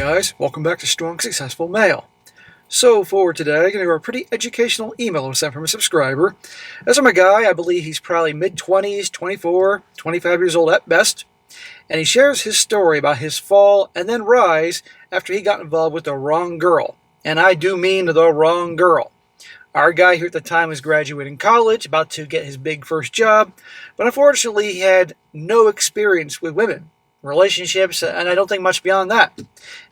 guys, welcome back to Strong Successful Male. So for today, I'm going to do a pretty educational email I was sent from a subscriber. This is my guy. I believe he's probably mid-20s, 24, 25 years old at best. And he shares his story about his fall and then rise after he got involved with the wrong girl. And I do mean the wrong girl. Our guy here at the time was graduating college, about to get his big first job. But unfortunately, he had no experience with women, relationships, and I don't think much beyond that.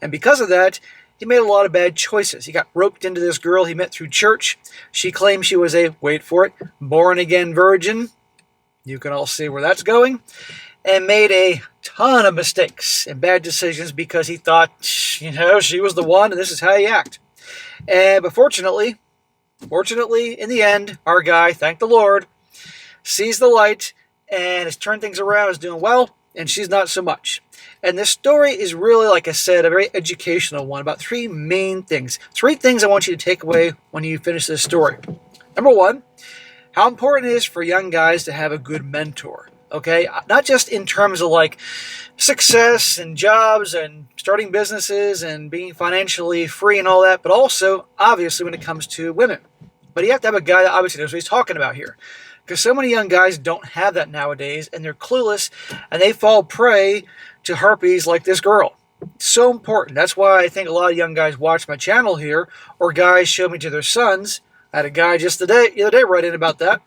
And because of that, he made a lot of bad choices. He got roped into this girl he met through church. She claimed she was a, wait for it, born-again virgin. You can all see where that's going. And made a ton of mistakes and bad decisions because he thought, she was the one and this is how you act. But fortunately, in the end, our guy, thank the Lord, sees the light and has turned things around, is doing well, and she's not so much. And this story is really, like I said, a very educational one about three main things. Three things I want you to take away when you finish this story. Number one, how important it is for young guys to have a good mentor. Okay, not just in terms of like success and jobs and starting businesses and being financially free and all that, but also, obviously, when it comes to women. But you have to have a guy that obviously knows what he's talking about here. Because so many young guys don't have that nowadays, and they're clueless, and they fall prey to harpies like this girl. It's so important. That's why I think a lot of young guys watch my channel here, or guys show me to their sons. I had a guy just the other day write in about that,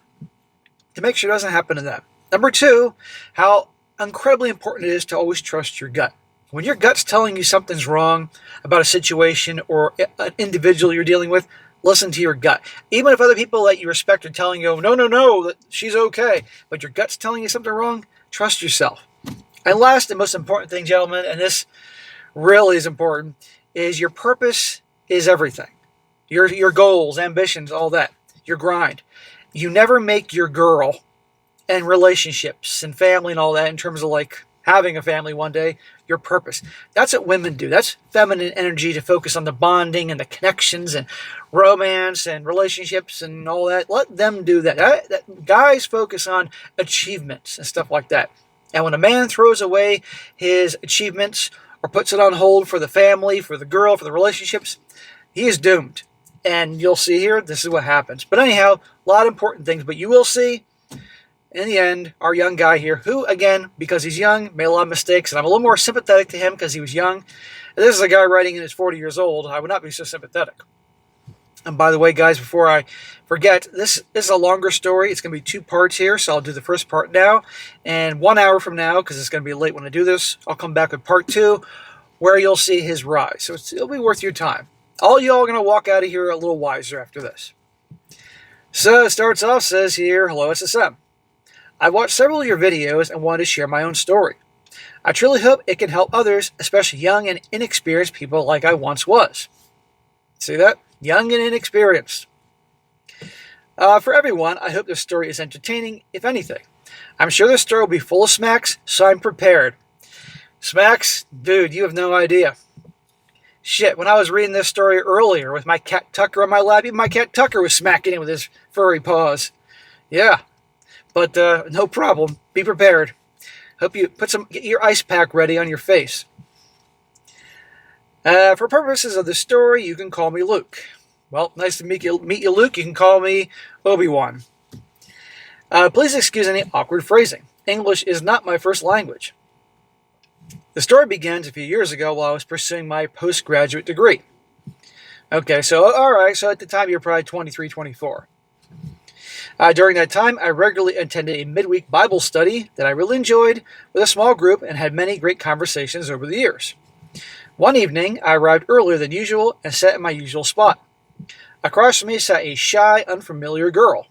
to make sure it doesn't happen to them. Number two, how incredibly important it is to always trust your gut. When your gut's telling you something's wrong about a situation or an individual you're dealing with, listen to your gut. Even if other people that you respect are telling you, no, that she's okay, but your gut's telling you something wrong, trust yourself. And last and most important thing, gentlemen, and this really is important, is your purpose is everything. Your goals, ambitions, all that, your grind. You never make your girl and relationships and family and all that in terms of like having a family one day, your purpose. That's what women do. That's feminine energy to focus on the bonding and the connections and romance and relationships and all that. Let them do that. Guys focus on achievements and stuff like that. And when a man throws away his achievements or puts it on hold for the family, for the girl, for the relationships, he is doomed. And you'll see here, this is what happens. But anyhow, a lot of important things. But you will see, in the end, our young guy here, who, again, because he's young, made a lot of mistakes, and I'm a little more sympathetic to him because he was young. And this is a guy writing in his 40 years old. I would not be so sympathetic. And by the way, guys, before I forget, this is a longer story. It's going to be 2 parts here, so I'll do the first part now. And 1 hour from now, because it's going to be late when I do this, I'll come back with part 2, where you'll see his rise. So it'll be worth your time. All y'all are going to walk out of here a little wiser after this. So it starts off, says here, hello, SSM. I watched several of your videos and wanted to share my own story. I truly hope it can help others, especially young and inexperienced people like I once was. See that? Young and inexperienced. For everyone, I hope this story is entertaining, if anything. I'm sure this story will be full of smacks, so I'm prepared. Smacks? Dude, you have no idea. Shit, when I was reading this story earlier with my cat Tucker on my lap, even my cat Tucker was smacking it with his furry paws. Yeah. But no problem. Be prepared. Hope you get your ice pack ready on your face. For purposes of the story, you can call me Luke. Well, nice to meet you, Luke. You can call me Obi-Wan. Please excuse any awkward phrasing. English is not my first language. The story begins a few years ago while I was pursuing my postgraduate degree. Okay, so all right. So at the time, you're probably 23, 24. During that time, I regularly attended a midweek Bible study that I really enjoyed with a small group and had many great conversations over the years. One evening, I arrived earlier than usual and sat in my usual spot. Across from me sat a shy, unfamiliar girl.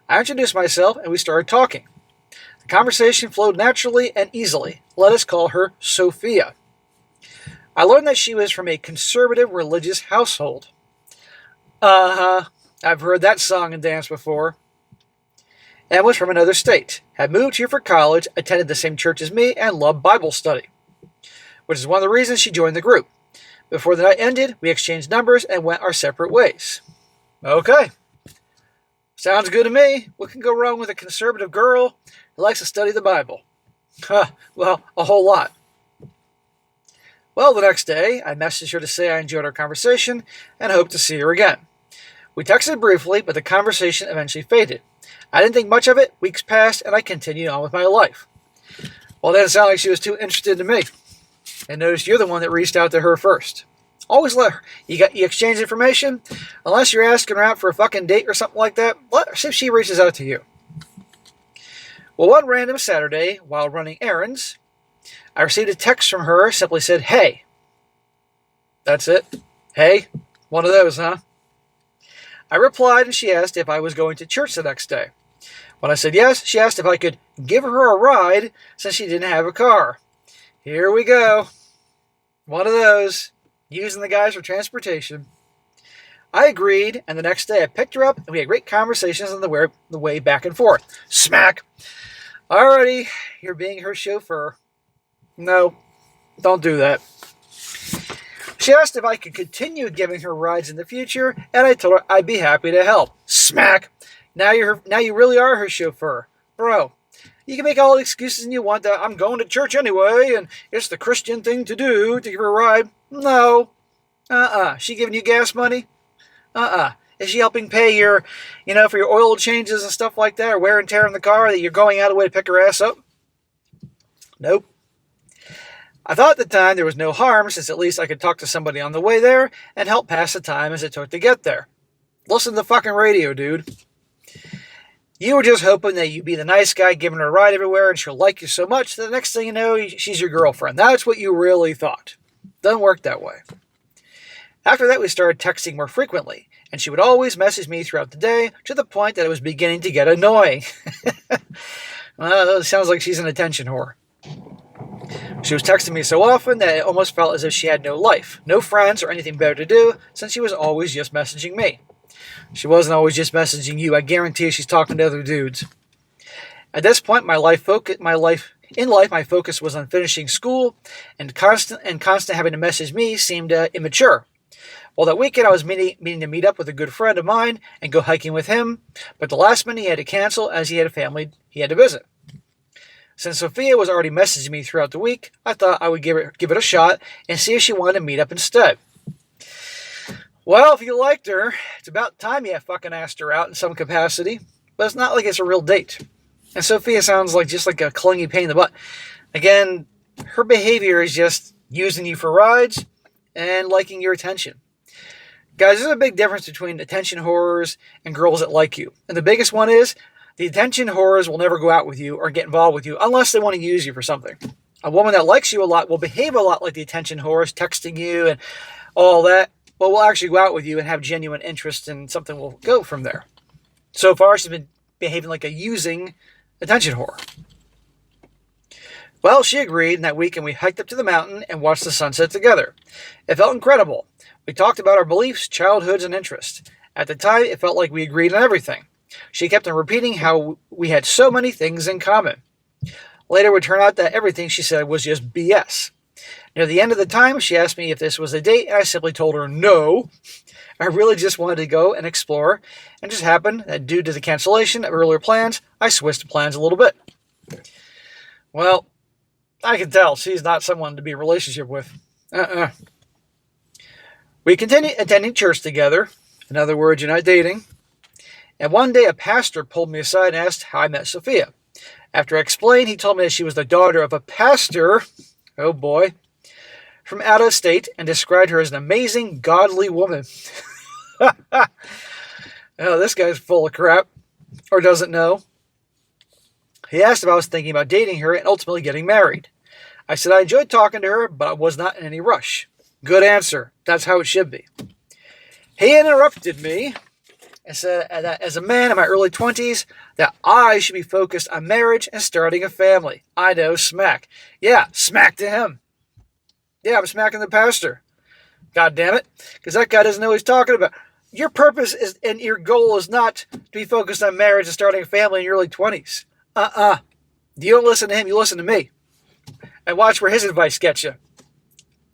I introduced myself and we started talking. The conversation flowed naturally and easily. Let us call her Sophia. I learned that she was from a conservative religious household. I've heard that song and dance before. And was from another state, had moved here for college, attended the same church as me, and loved Bible study, which is one of the reasons she joined the group. Before the night ended, we exchanged numbers and went our separate ways. Okay. Sounds good to me. What can go wrong with a conservative girl who likes to study the Bible? Well, a whole lot. Well, the next day, I messaged her to say I enjoyed our conversation and hoped to see her again. We texted briefly, but the conversation eventually faded. I didn't think much of it, weeks passed, and I continued on with my life. Well, that didn't sound like she was too interested in me. And notice you're the one that reached out to her first. Always let her. You exchange information, unless you're asking her out for a fucking date or something like that, see if she reaches out to you. Well, one random Saturday, while running errands, I received a text from her, simply said, "Hey." That's it. Hey? One of those, huh? I replied, and she asked if I was going to church the next day. When I said yes, she asked if I could give her a ride since she didn't have a car. Here we go. One of those. Using the guys for transportation. I agreed, and the next day I picked her up, and we had great conversations on the way back and forth. Smack! Alrighty, you're being her chauffeur. No, don't do that. She asked if I could continue giving her rides in the future, and I told her I'd be happy to help. Smack! Now you really are her chauffeur. Bro, you can make all the excuses you want that I'm going to church anyway, and it's the Christian thing to do to give her a ride. No. She giving you gas money? Is she helping pay your, for your oil changes and stuff like that, or wear and tear in the car that you're going out of the way to pick her ass up? Nope. I thought at the time there was no harm, since at least I could talk to somebody on the way there and help pass the time as it took to get there. Listen to the fucking radio, dude. You were just hoping that you'd be the nice guy giving her a ride everywhere and she'll like you so much that the next thing you know, she's your girlfriend. That's what you really thought. Doesn't work that way. After that, we started texting more frequently, and she would always message me throughout the day to the point that it was beginning to get annoying. Well, it sounds like she's an attention whore. She was texting me so often that it almost felt as if she had no life, no friends, or anything better to do, since she was always just messaging me. She wasn't always just messaging you. I guarantee she's talking to other dudes. At this point, my focus was on finishing school, and constant having to message me seemed immature. Well, that weekend I was meaning to meet up with a good friend of mine and go hiking with him, but the last minute he had to cancel as he had a family he had to visit. Since Sophia was already messaging me throughout the week, I thought I would give it a shot and see if she wanted to meet up instead. Well, if you liked her, it's about time you fucking asked her out in some capacity, but it's not like it's a real date. And Sophia sounds like just like a clingy pain in the butt. Again, her behavior is just using you for rides and liking your attention. Guys, there's a big difference between attention whores and girls that like you. And the biggest one is, the attention whores will never go out with you or get involved with you unless they want to use you for something. A woman that likes you a lot will behave a lot like the attention whores, texting you and all that, but will actually go out with you and have genuine interest, and something will go from there. So far, she's been behaving like a using attention whore. Well, she agreed, and that weekend we hiked up to the mountain and watched the sunset together. It felt incredible. We talked about our beliefs, childhoods, and interests. At the time, it felt like we agreed on everything. She kept on repeating how we had so many things in common. Later, it would turn out that everything she said was just BS. Near the end of the time, she asked me if this was a date, and I simply told her no. I really just wanted to go and explore, and it just happened that due to the cancellation of earlier plans, I switched plans a little bit. Well, I can tell she's not someone to be in a relationship with. We continued attending church together. In other words, you're not dating. And one day a pastor pulled me aside and asked how I met Sophia. After I explained, he told me that she was the daughter of a pastor, oh boy, from out of state, and described her as an amazing, godly woman. Oh, this guy's full of crap, or doesn't know. He asked if I was thinking about dating her and ultimately getting married. I said I enjoyed talking to her, but I was not in any rush. Good answer. That's how it should be. He interrupted me and said that as a man in my early 20s, that I should be focused on marriage and starting a family. I know, smack. Yeah, smack to him. Yeah, I'm smacking the pastor. God damn it. Because that guy doesn't know what he's talking about. Your purpose is, and your goal is not to be focused on marriage and starting a family in your early 20s. You don't listen to him, you listen to me. And watch where his advice gets you.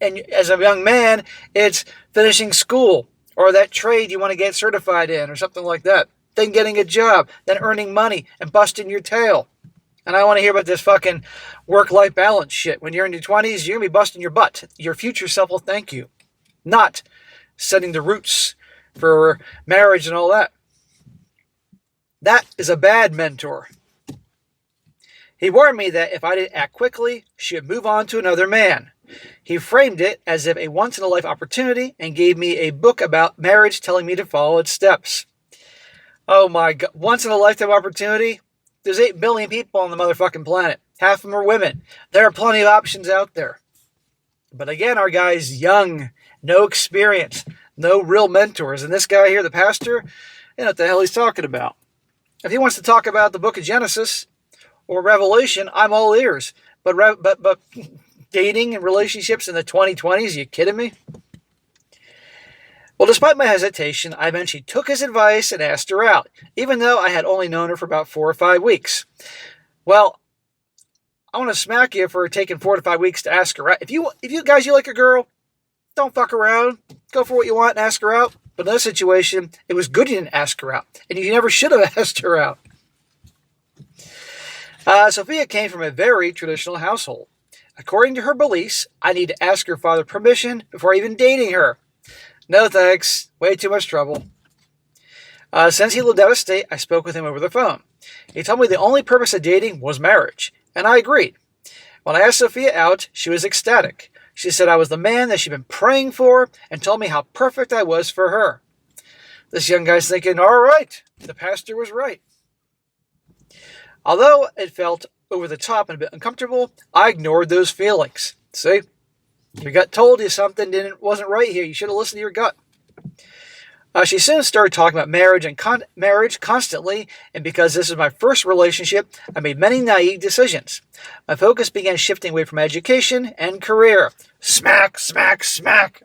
And as a young man, it's finishing school or that trade you want to get certified in or something like that. Then getting a job, then earning money and busting your tail. And I want to hear about this fucking work-life balance shit. When you're in your 20s, you're going to be busting your butt. Your future self will thank you. Not setting the roots for marriage and all that. That is a bad mentor. He warned me that if I didn't act quickly, she would move on to another man. He framed it as if a once-in-a-life opportunity and gave me a book about marriage telling me to follow its steps. Oh my God. Once-in-a-lifetime opportunity? There's 8 billion people on the motherfucking planet. Half of them are women. There are plenty of options out there. But again, our guy's young, no experience, no real mentors. And this guy here, the pastor, you know what the hell he's talking about. If he wants to talk about the book of Genesis or Revelation, I'm all ears. But dating and relationships in the 2020s, are you kidding me? Well, despite my hesitation, I eventually took his advice and asked her out, even though I had only known her for about 4 or 5 weeks. Well, I want to smack you for taking 4 to 5 weeks to ask her out. If you guys, you like a girl, don't fuck around. Go for what you want and ask her out. But in this situation, it was good you didn't ask her out. And you never should have asked her out. Sophia came from a very traditional household. According to her beliefs, I need to ask her father permission before even dating her. No thanks. Way too much trouble. Since he lived out of state, I spoke with him over the phone. He told me the only purpose of dating was marriage, and I agreed. When I asked Sophia out, she was ecstatic. She said I was the man that she'd been praying for and told me how perfect I was for her. This young guy's thinking, all right, the pastor was right. Although it felt over the top and a bit uncomfortable, I ignored those feelings. See? Your gut told you something wasn't right here. You should have listened to your gut. She soon started talking about marriage and marriage constantly, and because this is my first relationship, I made many naive decisions. My focus began shifting away from education and career. Smack, smack, smack.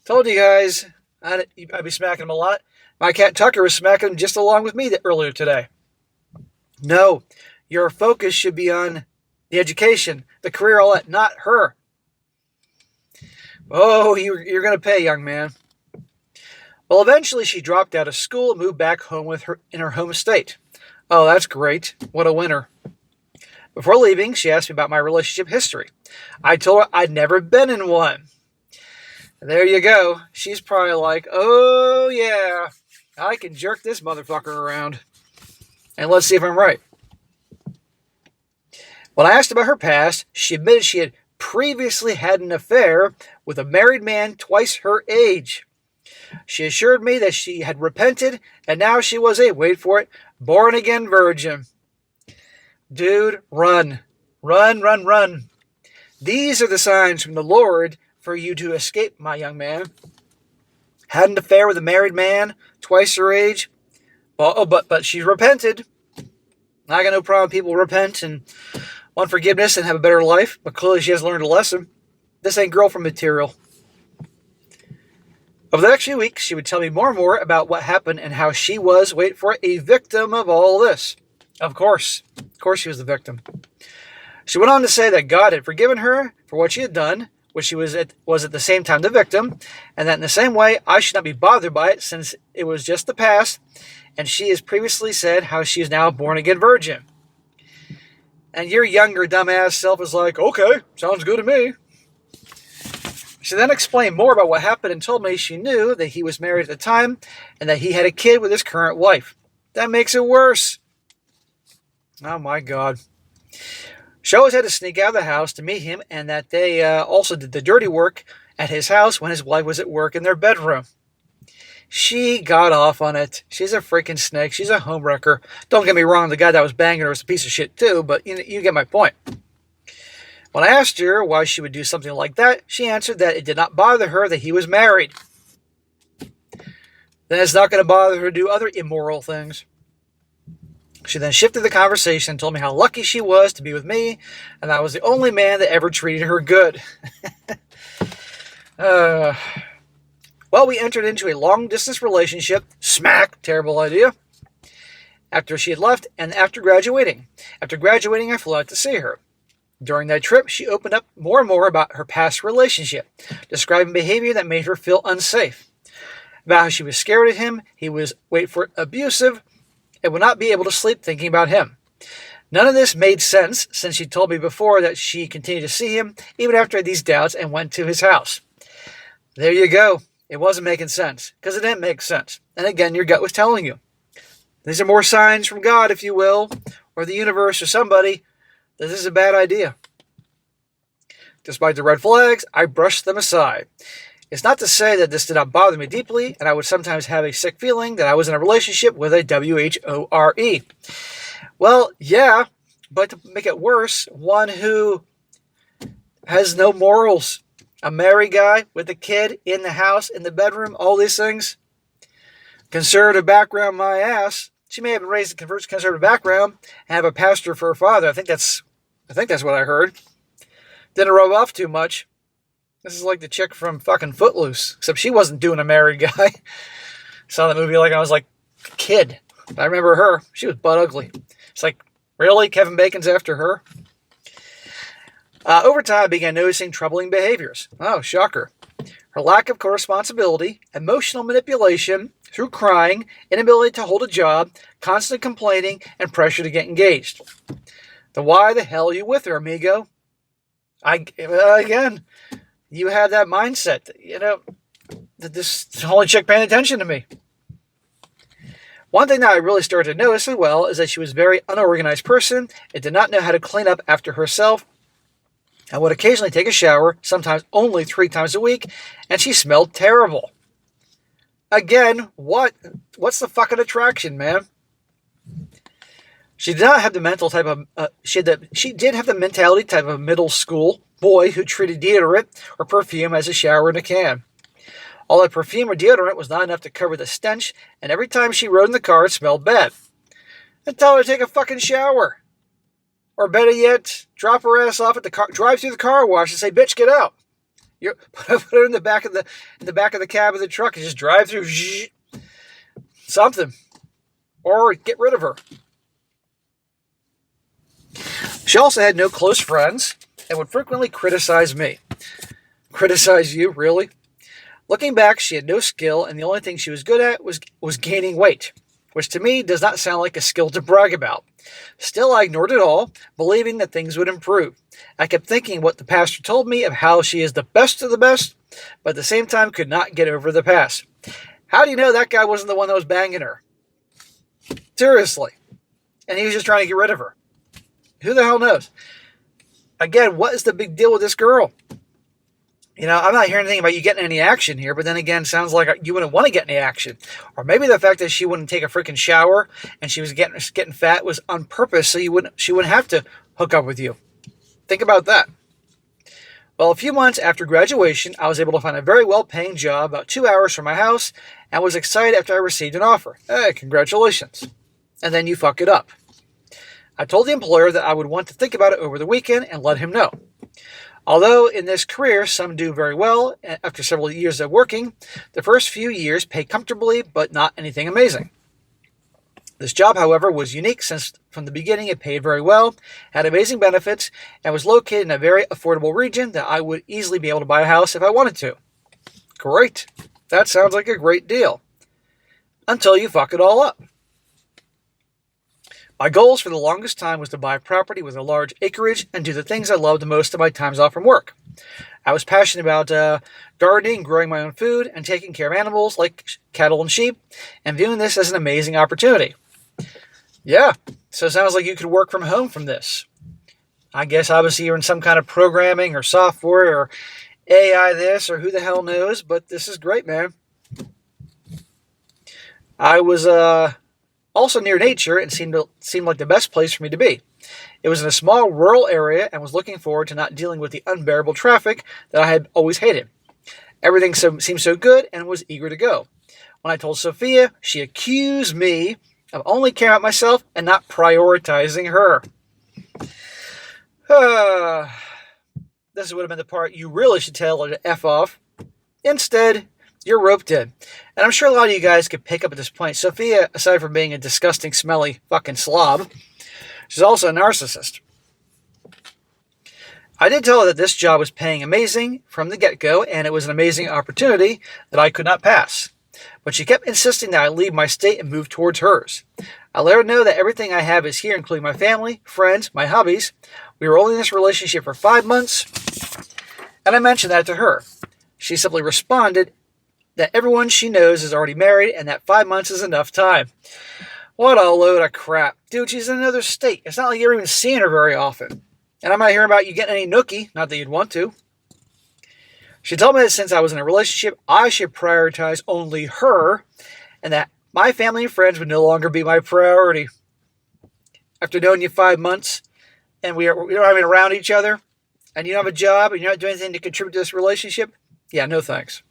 Told you guys I'd be smacking him a lot. My cat Tucker was smacking him just along with me earlier today. No, your focus should be on the education, the career, all that, not her. Oh, you're going to pay, young man. Well, eventually she dropped out of school and moved back home in her home state. Oh, that's great. What a winner. Before leaving, she asked me about my relationship history. I told her I'd never been in one. There you go. She's probably like, oh, yeah, I can jerk this motherfucker around. And let's see if I'm right. When I asked about her past, she admitted she had previously had an affair with a married man twice her age. She assured me that she had repented, and now she was a, wait for it, born-again virgin. Dude, run. Run, run, run. These are the signs from the Lord for you to escape, my young man. Had an affair with a married man, twice her age. Well, but she's repented. I got no problem with people repent and want forgiveness and have a better life, but clearly she has learned a lesson. This ain't girlfriend material. Over the next few weeks, she would tell me more and more about what happened and how she was, wait for it, a victim of all this. Of course she was the victim. She went on to say that God had forgiven her for what she had done, which she was at the same time the victim, and that in the same way, I should not be bothered by it since it was just the past, and she has previously said how she is now a born-again virgin. And your younger dumbass self is like, okay, sounds good to me. She then explained more about what happened and told me she knew that he was married at the time and that he had a kid with his current wife. That makes it worse. Oh my God. She always had to sneak out of the house to meet him, and that they also did the dirty work at his house when his wife was at work in their bedroom. She got off on it. She's a freaking snake. She's a homewrecker. Don't get me wrong, the guy that was banging her was a piece of shit too, but you get my point. When I asked her why she would do something like that, she answered that it did not bother her that he was married. Then it's not going to bother her to do other immoral things. She then shifted the conversation and told me how lucky she was to be with me, and I was the only man that ever treated her good. Well, we entered into a long-distance relationship. Smack! Terrible idea. After she had left and after graduating. After graduating, I flew out to see her. During that trip, she opened up more and more about her past relationship, describing behavior that made her feel unsafe. About how she was scared of him, he was, wait for it, abusive, and would not be able to sleep thinking about him. None of this made sense since she told me before that she continued to see him even after I had these doubts and went to his house. There you go. It wasn't making sense because it didn't make sense. And again, your gut was telling you. These are more signs from God, if you will, or the universe or somebody that this is a bad idea. Despite the red flags, I brushed them aside. It's not to say that this did not bother me deeply, and I would sometimes have a sick feeling that I was in a relationship with a WHORE. Well, yeah, but to make it worse, one who has no morals. A married guy with a kid in the house, in the bedroom, all these things. Conservative background, my ass. She may have been raised in a conservative background and have a pastor for her father. I think that's what I heard. Didn't rub off too much. This is like the chick from fucking Footloose, except she wasn't doing a married guy. Saw that movie like I was like a kid. I remember her. She was butt ugly. It's like, really? Kevin Bacon's after her? Over time, I began noticing troubling behaviors. Oh, shocker. Her lack of co-responsibility, emotional manipulation through crying, inability to hold a job, constant complaining, and pressure to get engaged. Then why the hell are you with her, amigo? Again, you had that mindset, that this holy chick paying attention to me. One thing that I really started to notice as well is that she was a very unorganized person and did not know how to clean up after herself. I would occasionally take a shower, sometimes only 3 times a week, and she smelled terrible. Again, what's the fucking attraction, man? She did not have the mental type of, she did have the mentality type of a middle school boy who treated deodorant or perfume as a shower in a can. All that perfume or deodorant was not enough to cover the stench, and every time she rode in the car, it smelled bad. And tell her to take a fucking shower. Or better yet, drop her ass off at the car, drive through the car wash and say, "Bitch, get out." You put her in the back of the cab of the truck and just drive through something, or get rid of her. She also had no close friends and would frequently criticize me. Criticize you, really? Looking back, she had no skill, and the only thing she was good at was gaining weight, which to me does not sound like a skill to brag about. Still, I ignored it all, believing that things would improve. I kept thinking what the pastor told me of how she is the best of the best, but at the same time could not get over the past. How do you know that guy wasn't the one that was banging her? Seriously. And he was just trying to get rid of her. Who the hell knows? Again, what is the big deal with this girl? I'm not hearing anything about you getting any action here, but then again, sounds like you wouldn't want to get any action. Or maybe the fact that she wouldn't take a freaking shower and she was getting fat was on purpose, so she wouldn't have to hook up with you. Think about that. Well, a few months after graduation, I was able to find a very well-paying job about 2 hours from my house and was excited after I received an offer. Hey, congratulations. And then you fuck it up. I told the employer that I would want to think about it over the weekend and let him know. Although in this career some do very well after several years of working, the first few years pay comfortably but not anything amazing. This job, however, was unique since from the beginning it paid very well, had amazing benefits, and was located in a very affordable region that I would easily be able to buy a house if I wanted to. Great. That sounds like a great deal. Until you fuck it all up. My goals for the longest time was to buy a property with a large acreage and do the things I loved most of my times off from work. I was passionate about gardening, growing my own food, and taking care of animals like cattle and sheep, and viewing this as an amazing opportunity. Yeah, so it sounds like you could work from home from this. I guess obviously you're in some kind of programming or software or AI this or who the hell knows, but this is great, man. I was also near nature and seemed like the best place for me to be. It was in a small rural area and was looking forward to not dealing with the unbearable traffic that I had always hated. Everything seemed so good and was eager to go. When I told Sophia, she accused me of only caring about myself and not prioritizing her. This would have been the part you really should tell her to F off. Instead, you're roped in. And I'm sure a lot of you guys could pick up at this point. Sophia, aside from being a disgusting, smelly fucking slob, she's also a narcissist. I did tell her that this job was paying amazing from the get-go, and it was an amazing opportunity that I could not pass. but she kept insisting that I leave my state and move towards hers. I let her know that everything I have is here, including my family, friends, my hobbies. We were only in this relationship for 5 months, and I mentioned that to her. She simply responded that everyone she knows is already married and that 5 months is enough time. What a load of crap. Dude, she's in another state. It's not like you're even seeing her very often. And I'm not hearing about you getting any nookie, not that you'd want to. She told me that since I was in a relationship, I should prioritize only her and that my family and friends would no longer be my priority. After knowing you 5 months and we don't have been around each other and you don't have a job and you're not doing anything to contribute to this relationship, yeah, no thanks.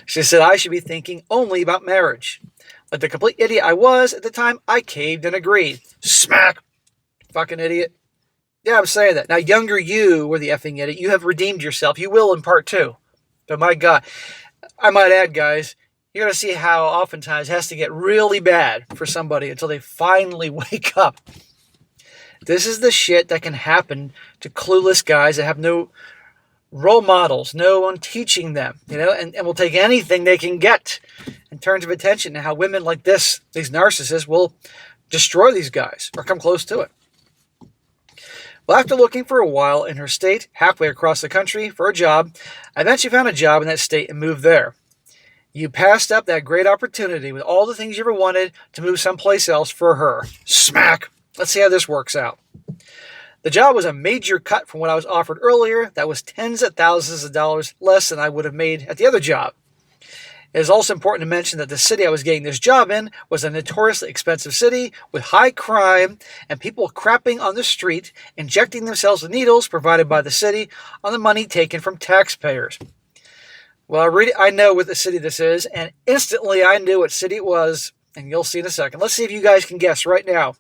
She said I should be thinking only about marriage. Like the complete idiot I was at the time, I caved and agreed. Smack! Fucking idiot. Yeah, I'm saying that. Now, younger you were the effing idiot. You have redeemed yourself. You will in part 2. But my God, I might add, guys, you're going to see how oftentimes it has to get really bad for somebody until they finally wake up. This is the shit that can happen to clueless guys that have no role models, no one teaching them, and will take anything they can get in terms of attention, and how women like these narcissists will destroy these guys or come close to it. Well, after looking for a while in her state, halfway across the country, for a job, I eventually found a job in that state and moved there. You passed up that great opportunity with all the things you ever wanted to move someplace else for her. Smack! Let's see how this works out. The job was a major cut from what I was offered earlier. That was tens of thousands of dollars less than I would have made at the other job. It is also important to mention that the city I was getting this job in was a notoriously expensive city with high crime and people crapping on the street, injecting themselves with needles provided by the city on the money taken from taxpayers. Well, I know what the city this is, and instantly I knew what city it was, and you'll see in a second. Let's see if you guys can guess right now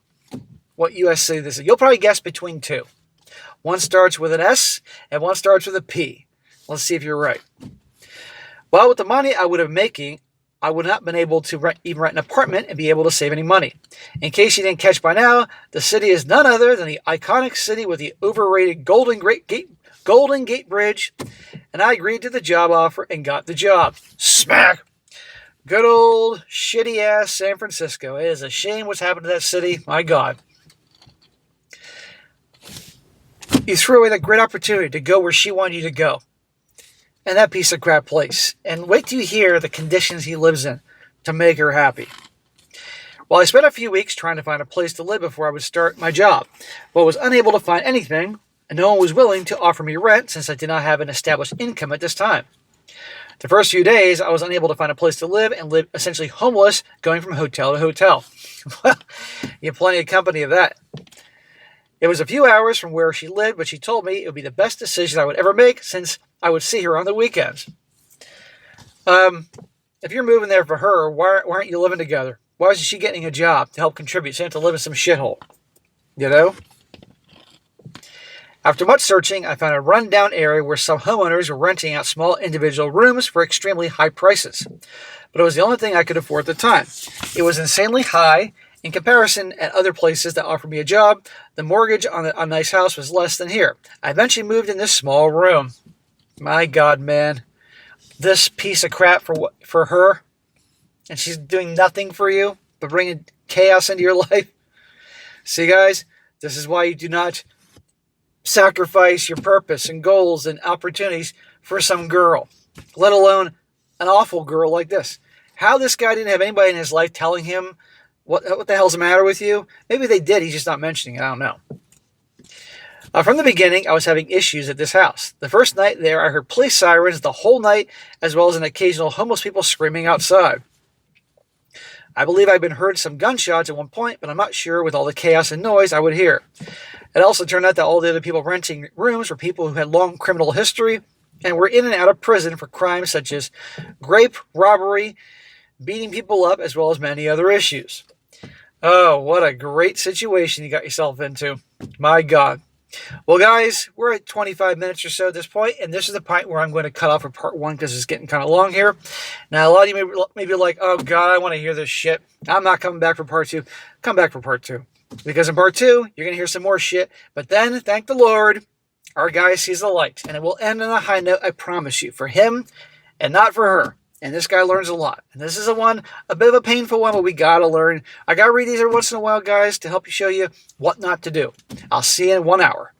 what U.S. city this is. You'll probably guess between two. One starts with an S, and one starts with a P. Let's see if you're right. Well, with the money I would have making, I would not have been able to even rent an apartment and be able to save any money. In case you didn't catch by now, the city is none other than the iconic city with the overrated Golden Gate Bridge, and I agreed to the job offer and got the job. Smack! Good old shitty-ass San Francisco. It is a shame what's happened to that city. My God. You threw away that great opportunity to go where she wanted you to go. And that piece of crap place. And wait till you hear the conditions he lives in to make her happy. Well, I spent a few weeks trying to find a place to live before I would start my job, but was unable to find anything, and no one was willing to offer me rent since I did not have an established income at this time. The first few days, I was unable to find a place to live and lived essentially homeless, going from hotel to hotel. Well, you have plenty of company of that. It was a few hours from where she lived, but she told me it would be the best decision I would ever make since I would see her on the weekends. If you're moving there for her, why aren't you living together? Why isn't she getting a job to help contribute? She has to live in some shithole. You know? After much searching, I found a rundown area where some homeowners were renting out small individual rooms for extremely high prices. But it was the only thing I could afford at the time. It was insanely high. In comparison, at other places that offered me a job, the mortgage on a nice house was less than here. I eventually moved in this small room. My God, man. This piece of crap for her, and she's doing nothing for you but bringing chaos into your life. See, guys, this is why you do not sacrifice your purpose and goals and opportunities for some girl, let alone an awful girl like this. How this guy didn't have anybody in his life telling him what the hell's the matter with you? Maybe they did. He's just not mentioning it. I don't know. From the beginning, I was having issues at this house. The first night there, I heard police sirens the whole night, as well as an occasional homeless people screaming outside. I believe I'd been heard some gunshots at one point, but I'm not sure with all the chaos and noise I would hear. It also turned out that all the other people renting rooms were people who had long criminal history and were in and out of prison for crimes such as rape, robbery, beating people up, as well as many other issues. Oh, what a great situation you got yourself into. My God. Well, guys, we're at 25 minutes or so at this point, and this is the point where I'm going to cut off for part one because it's getting kind of long here. Now, a lot of you may be like, oh, God, I want to hear this shit. I'm not coming back for part two. Come back for part two. Because in part two, you're going to hear some more shit. But then, thank the Lord, our guy sees the light. And it will end on a high note, I promise you, for him and not for her. And this guy learns a lot. And this is a bit of a painful one, but we got to learn. I got to read these every once in a while, guys, to help you show you what not to do. I'll see you in 1 hour.